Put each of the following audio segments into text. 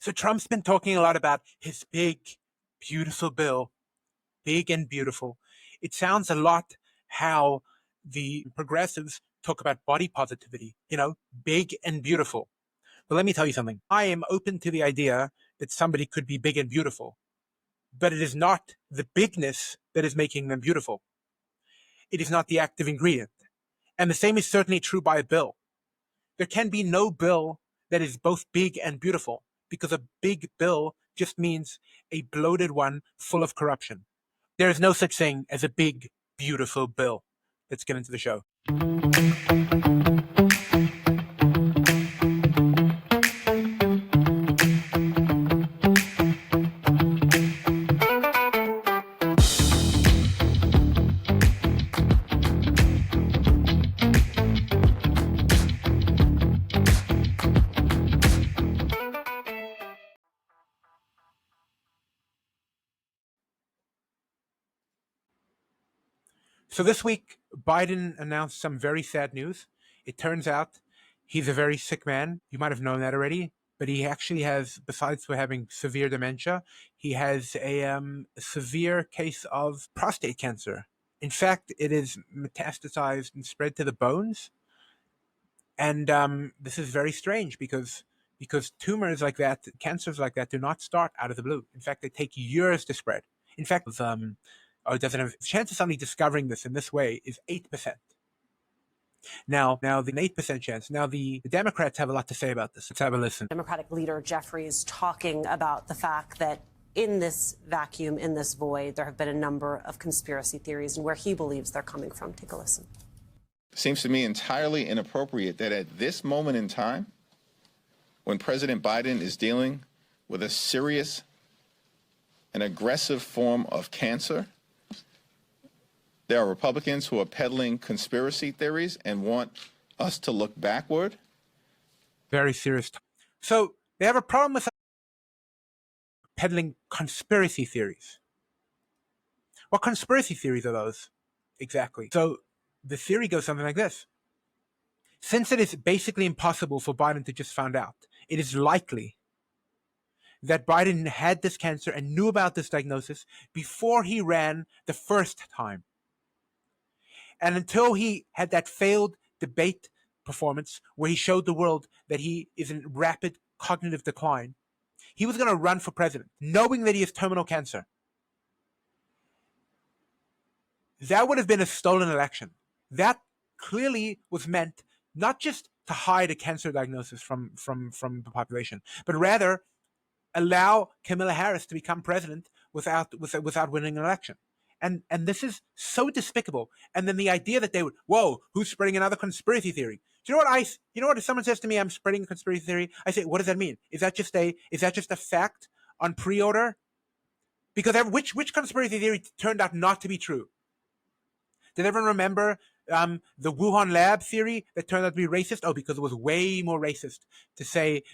So Trump's been talking a lot about his big, beautiful bill, big and beautiful. It sounds a lot how the progressives talk about body positivity, big and beautiful. But let me tell you something. I am open to the idea that somebody could be big and beautiful, but it is not the bigness that is making them beautiful. It is not the active ingredient. And the same is certainly true by a bill. There can be no bill that is both big and beautiful, because a big bill just means a bloated one full of corruption. There is no such thing as a big, beautiful bill. Let's get into the show. So this week, Biden announced some very sad news. It turns out he's a very sick man. You might have known that already, but he actually has, besides for having severe dementia, he has a severe case of prostate cancer. In fact, it is metastasized and spread to the bones. And this is very strange because tumors like that, cancers like that, do not start out of the blue. In fact, they take years to spread. In fact, it doesn't have chance of somebody discovering this in this way is 8%. Now the 8% chance. Now the Democrats have a lot to say about this. Let's have a listen. Democratic leader Jeffries talking about the fact that in this vacuum, in this void, there have been a number of conspiracy theories and where he believes they're coming from. Take a listen. Seems to me entirely inappropriate that at this moment in time, when President Biden is dealing with a serious and aggressive form of cancer, there are Republicans who are peddling conspiracy theories and want us to look backward. Very serious. So they have a problem with peddling conspiracy theories. What conspiracy theories are those? Exactly. So the theory goes something like this. Since it is basically impossible for Biden to just find out, it is likely that Biden had this cancer and knew about this diagnosis before he ran the first time. And until he had that failed debate performance where he showed the world that he is in rapid cognitive decline, he was going to run for president, knowing that he has terminal cancer. That would have been a stolen election. That clearly was meant not just to hide a cancer diagnosis from the population, but rather allow Kamala Harris to become president without winning an election. And this is so despicable. And then the idea that they would, whoa, who's spreading another conspiracy theory? Do you know what? If someone says to me, I'm spreading a conspiracy theory, I say, what does that mean? Is that just a fact on pre-order? Because which conspiracy theory turned out not to be true? Did everyone remember the Wuhan lab theory that turned out to be racist? Oh, because it was way less racist to say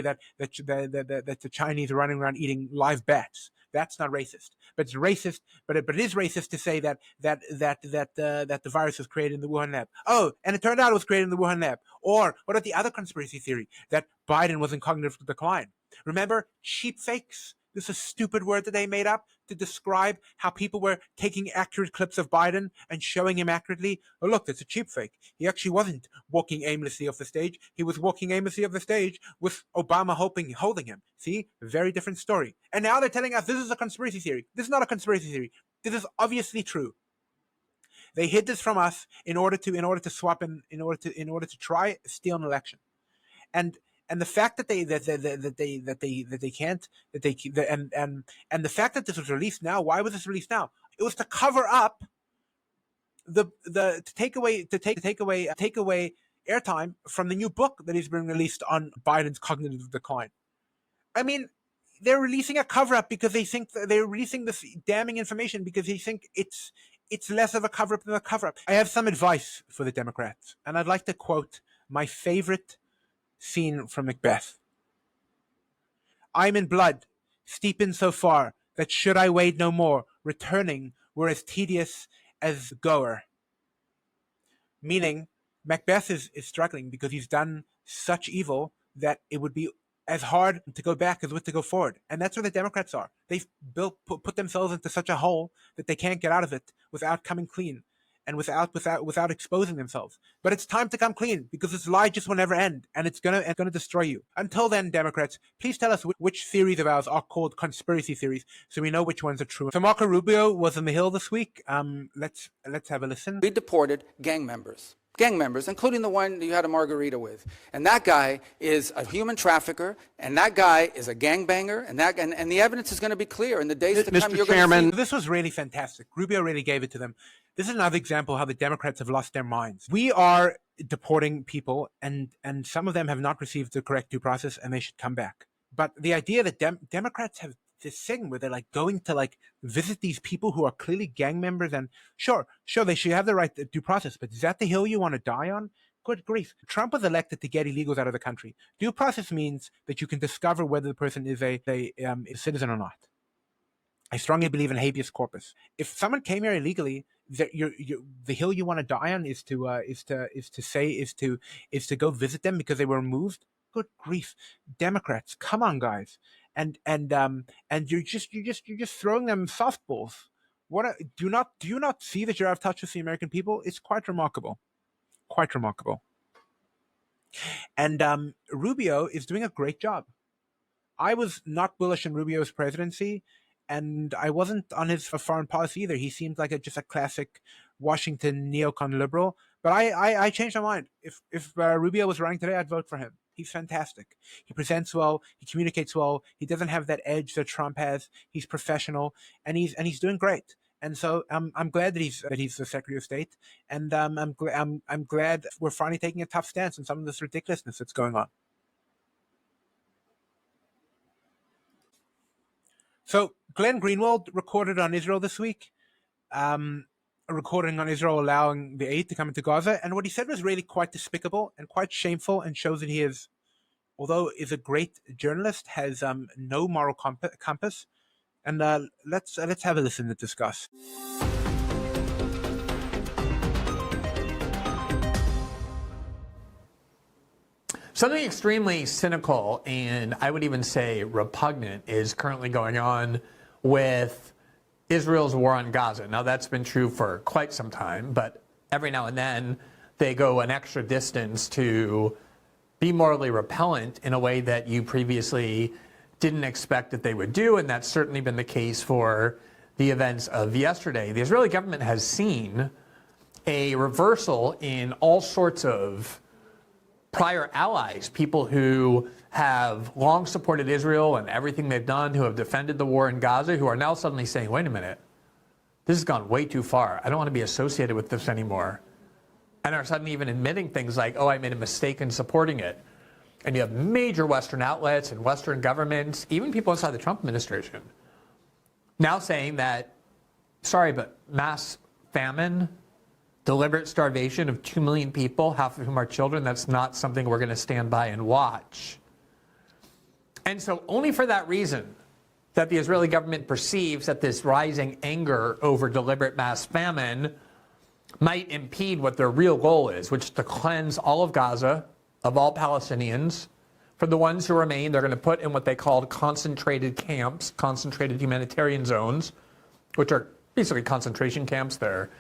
that the Chinese are running around eating live bats. That's not racist, but it's racist. But it is racist to say that the virus was created in the Wuhan lab. Oh, and it turned out it was created in the Wuhan lab. Or what about the other conspiracy theory that Biden was in cognitive decline? Remember, cheap fakes. This is a stupid word that they made up to describe how people were taking accurate clips of Biden and showing him accurately. Oh, look, that's a cheap fake. He actually wasn't walking aimlessly off the stage. He was walking aimlessly off the stage with Obama holding him. See? Very different story. And now they're telling us this is a conspiracy theory. This is not a conspiracy theory. This is obviously true. They hid this from us in order to try to steal an election. And the fact that the fact that this was released now, why was this released now? It was to cover up to take away airtime from the new book that is being released on Biden's cognitive decline. I mean, they're releasing a cover up because they think they're releasing this damning information because they think it's less of a cover up than a cover up. I have some advice for the Democrats, and I'd like to quote my favorite scene from Macbeth. I'm in blood, steeping so far that should I wade no more, returning were as tedious as goer. Meaning, Macbeth is struggling because he's done such evil that it would be as hard to go back as with to go forward. And that's where the Democrats are. They've put themselves into such a hole that they can't get out of it without coming clean and without exposing themselves. But it's time to come clean, because this lie just will never end, and it's gonna destroy you. Until then, Democrats, please tell us which theories of ours are called conspiracy theories, so we know which ones are true. So Marco Rubio was on the Hill this week. Let's have a listen. We deported gang members, including the one you had a margarita with. And that guy is a human trafficker, and that guy is a gangbanger, and the evidence is going to be clear in the days to come. Mr. Chairman, this was really fantastic. Rubio really gave it to them. This is another example of how the Democrats have lost their minds. We are deporting people, and some of them have not received the correct due process, and they should come back. But the idea that Democrats have this thing where they're like going to like visit these people who are clearly gang members, and sure, they should have the right to due process, but is that the hill you want to die on? Good grief. Trump was elected to get illegals out of the country. Due process means that you can discover whether the person is a citizen or not. I strongly believe in habeas corpus. If someone came here illegally, the hill you want to die on is to go visit them because they were removed. Good grief, Democrats, come on, guys, and you're just throwing them softballs. Do you not see that you're out of touch with the American people? It's quite remarkable, quite remarkable. And Rubio is doing a great job. I was not bullish on Rubio's presidency, and I wasn't on his foreign policy either. He seemed like just a classic Washington neocon liberal. But I changed my mind. If Rubio was running today, I'd vote for him. He's fantastic. He presents well. He communicates well. He doesn't have that edge that Trump has. He's professional, and he's doing great. And so I'm glad that he's the Secretary of State, and I'm glad we're finally taking a tough stance on some of this ridiculousness that's going on. So Glenn Greenwald recorded on Israel this week, a recording on Israel allowing the aid to come into Gaza. And what he said was really quite despicable and quite shameful, and shows that he is, although is a great journalist, has no moral compass. And let's have a listen to discuss. something extremely cynical and I would even say repugnant is currently going on with Israel's war on Gaza. Now, that's been true for quite some time, but every now and then they go an extra distance to be morally repellent in a way that you previously didn't expect that they would do, and that's certainly been the case for the events of yesterday. The Israeli government has seen a reversal in all sorts of prior allies, people who have long supported Israel and everything they've done, who have defended the war in Gaza, who are now suddenly saying, wait a minute, this has gone way too far. I don't want to be associated with this anymore. And are suddenly even admitting things like, oh, I made a mistake in supporting it. And you have major Western outlets and Western governments, even people inside the Trump administration, now saying that, sorry, but mass famine, deliberate starvation of 2 million people, half of whom are children, that's not something we're going to stand by and watch. And so only for that reason that the Israeli government perceives that this rising anger over deliberate mass famine might impede what their real goal is, which is to cleanse all of Gaza of all Palestinians. For the ones who remain, they're going to put in what they called concentrated camps, concentrated humanitarian zones, which are basically concentration camps. They're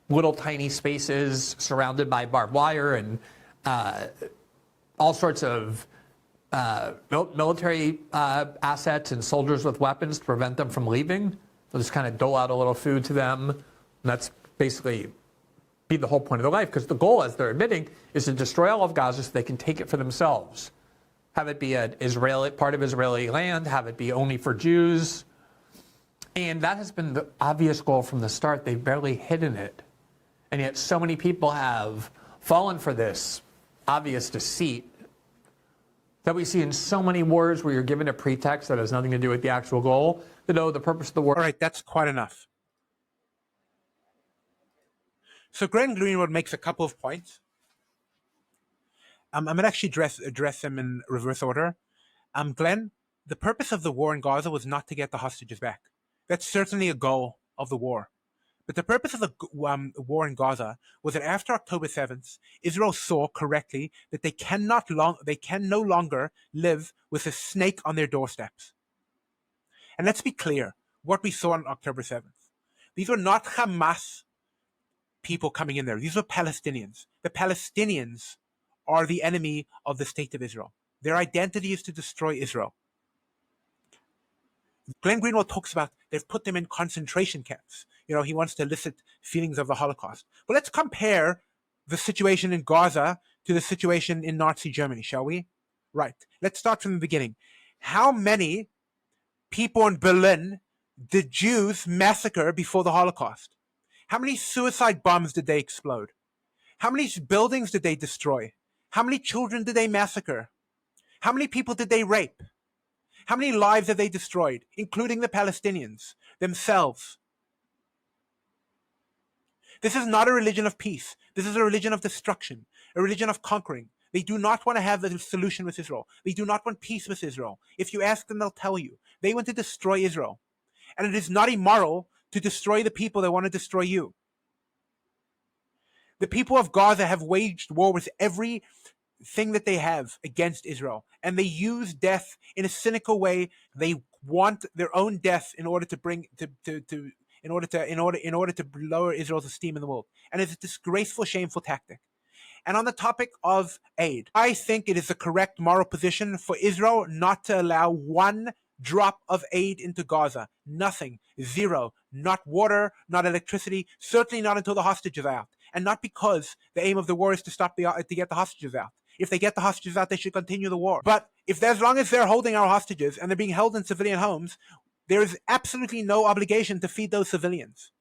little tiny spaces surrounded by barbed wire and all sorts of military assets and soldiers with weapons to prevent them from leaving. They'll just kind of dole out a little food to them. And that's basically be the whole point of their life, because the goal, as they're admitting, is to destroy all of Gaza so they can take it for themselves. Have it be an Israeli part of Israeli land, have it be only for Jews. And that has been the obvious goal from the start. They've barely hidden it. And yet so many people have fallen for this obvious deceit that we see in so many wars where you're given a pretext that has nothing to do with the actual goal, that, oh, the purpose of the war. All right, that's quite enough. So Glenn Greenwald makes a couple of points. I'm going to actually address them in reverse order. Glenn, the purpose of the war in Gaza was not to get the hostages back. That's certainly a goal of the war. But the purpose of the war in Gaza was that after October 7th, Israel saw correctly that they can no longer live with a snake on their doorsteps. And let's be clear, what we saw on October 7th. These were not Hamas people coming in there. These were Palestinians. The Palestinians are the enemy of the state of Israel. Their identity is to destroy Israel. Glenn Greenwald talks about they've put them in concentration camps. He wants to elicit feelings of the Holocaust. But let's compare the situation in Gaza to the situation in Nazi Germany, shall we? Right. Let's start from the beginning. How many people in Berlin did Jews massacre before the Holocaust? How many suicide bombs did they explode? How many buildings did they destroy? How many children did they massacre? How many people did they rape? How many lives have they destroyed, including the Palestinians themselves? This is not a religion of peace. This is a religion of destruction, a religion of conquering. They do not want to have a solution with Israel. They do not want peace with Israel. If you ask them, they'll tell you. They want to destroy Israel. And it is not immoral to destroy the people that want to destroy you. The people of Gaza have waged war with every thing that they have against Israel, and they use death in a cynical way. They want their own death in order to lower Israel's esteem in the world, and it's a disgraceful, shameful tactic. And on the topic of aid, I think it is the correct moral position for Israel not to allow one drop of aid into Gaza. Nothing. Zero. Not water, not electricity, certainly not until the hostages are out. And not because the aim of the war is to get the hostages out. If they get the hostages out, they should continue the war. But as long as they're holding our hostages and they're being held in civilian homes, there is absolutely no obligation to feed those civilians.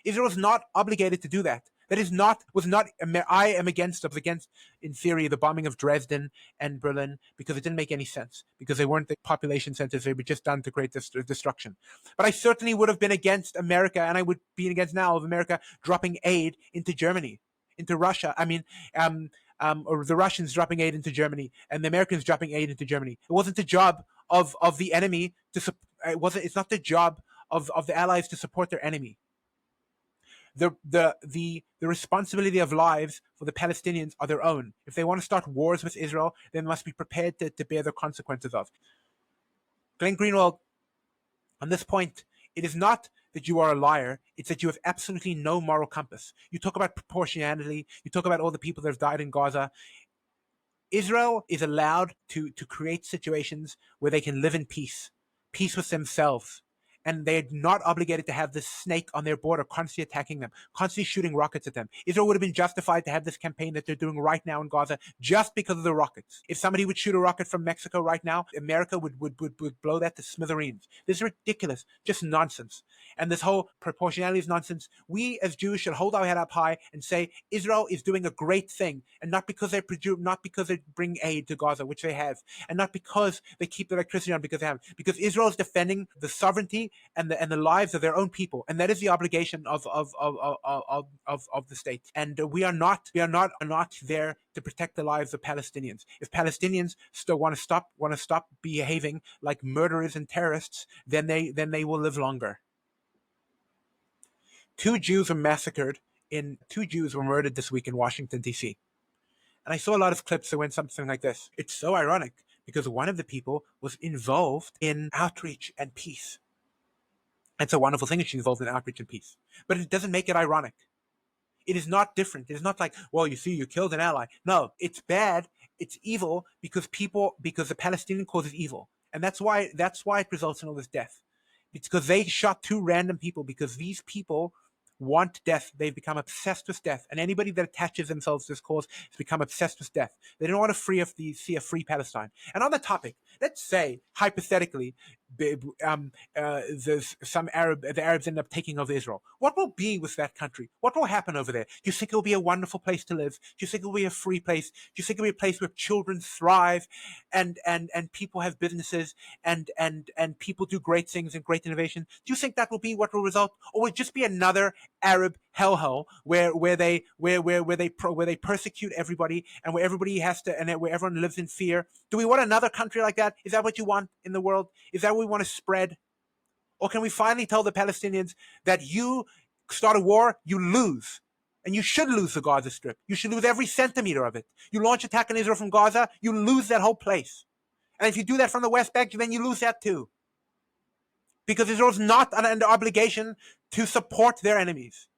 Israel is not obligated to do that. I am against, in theory, the bombing of Dresden and Berlin because it didn't make any sense, because they weren't the population centers. They were just done to create destruction. But I certainly would have been against America, and I would be against now of America dropping aid into Germany, into Russia. Or the Russians dropping aid into Germany and the Americans dropping aid into Germany. It wasn't the job of the enemy to it's not the job of the allies to support their enemy. The responsibility of lives for the Palestinians are their own. If they want to start wars with Israel, they must be prepared to bear the consequences of. Glenn Greenwald, on this point, it is not that you are a liar, it's that you have absolutely no moral compass. You talk about proportionality, you talk about all the people that have died in Gaza. Israel is allowed to create situations where they can live in peace with themselves. And they're not obligated to have this snake on their border constantly attacking them, constantly shooting rockets at them. Israel would have been justified to have this campaign that they're doing right now in Gaza just because of the rockets. If somebody would shoot a rocket from Mexico right now, America would blow that to smithereens. This is ridiculous, just nonsense. And this whole proportionality is nonsense. We as Jews should hold our head up high and say Israel is doing a great thing, and not because they bring aid to Gaza, which they have, and not because they keep the electricity on because they have, because Israel is defending the sovereignty and the lives of their own people, and that is the obligation of the state. And we are not there to protect the lives of Palestinians. If Palestinians still want to stop behaving like murderers and terrorists, then they will live longer. Two Jews were murdered this week in Washington, D.C. And I saw a lot of clips that went something like this. It's so ironic because one of the people was involved in outreach and peace. It's a wonderful thing that she's involved in outreach and peace. But it doesn't make it ironic. It is not different. It is not like, well, you see, you killed an ally. No, it's bad. It's evil because the Palestinian cause is evil. And that's why it results in all this death. It's because they shot two random people, because these people want death. They've become obsessed with death. And anybody that attaches themselves to this cause has become obsessed with death. They don't want to see a free Palestine. And on the topic, let's say, hypothetically, the Arabs end up taking over Israel. What will be with that country? What will happen over there? Do you think it will be a wonderful place to live? Do you think it will be a free place? Do you think it will be a place where children thrive and people have businesses and people do great things and great innovation? Do you think that will be what will result? Or will it just be another Arab hellhole where they persecute everybody and where everybody where everyone lives in fear? Do we want another country like that? Is that what you want in the world? Is that what we want to spread? Or can we finally tell the Palestinians that you start a war, you lose? And you should lose the Gaza Strip. You should lose every centimeter of it. You launch attack on Israel from Gaza, you lose that whole place. And if you do that from the West Bank, then you lose that too. Because Israel's not under obligation to support their enemies.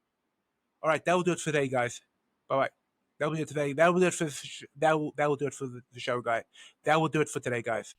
All right, that will do it for today, guys. Bye-bye. That will do it today. That will do it for the show, guys. That will do it for today, guys.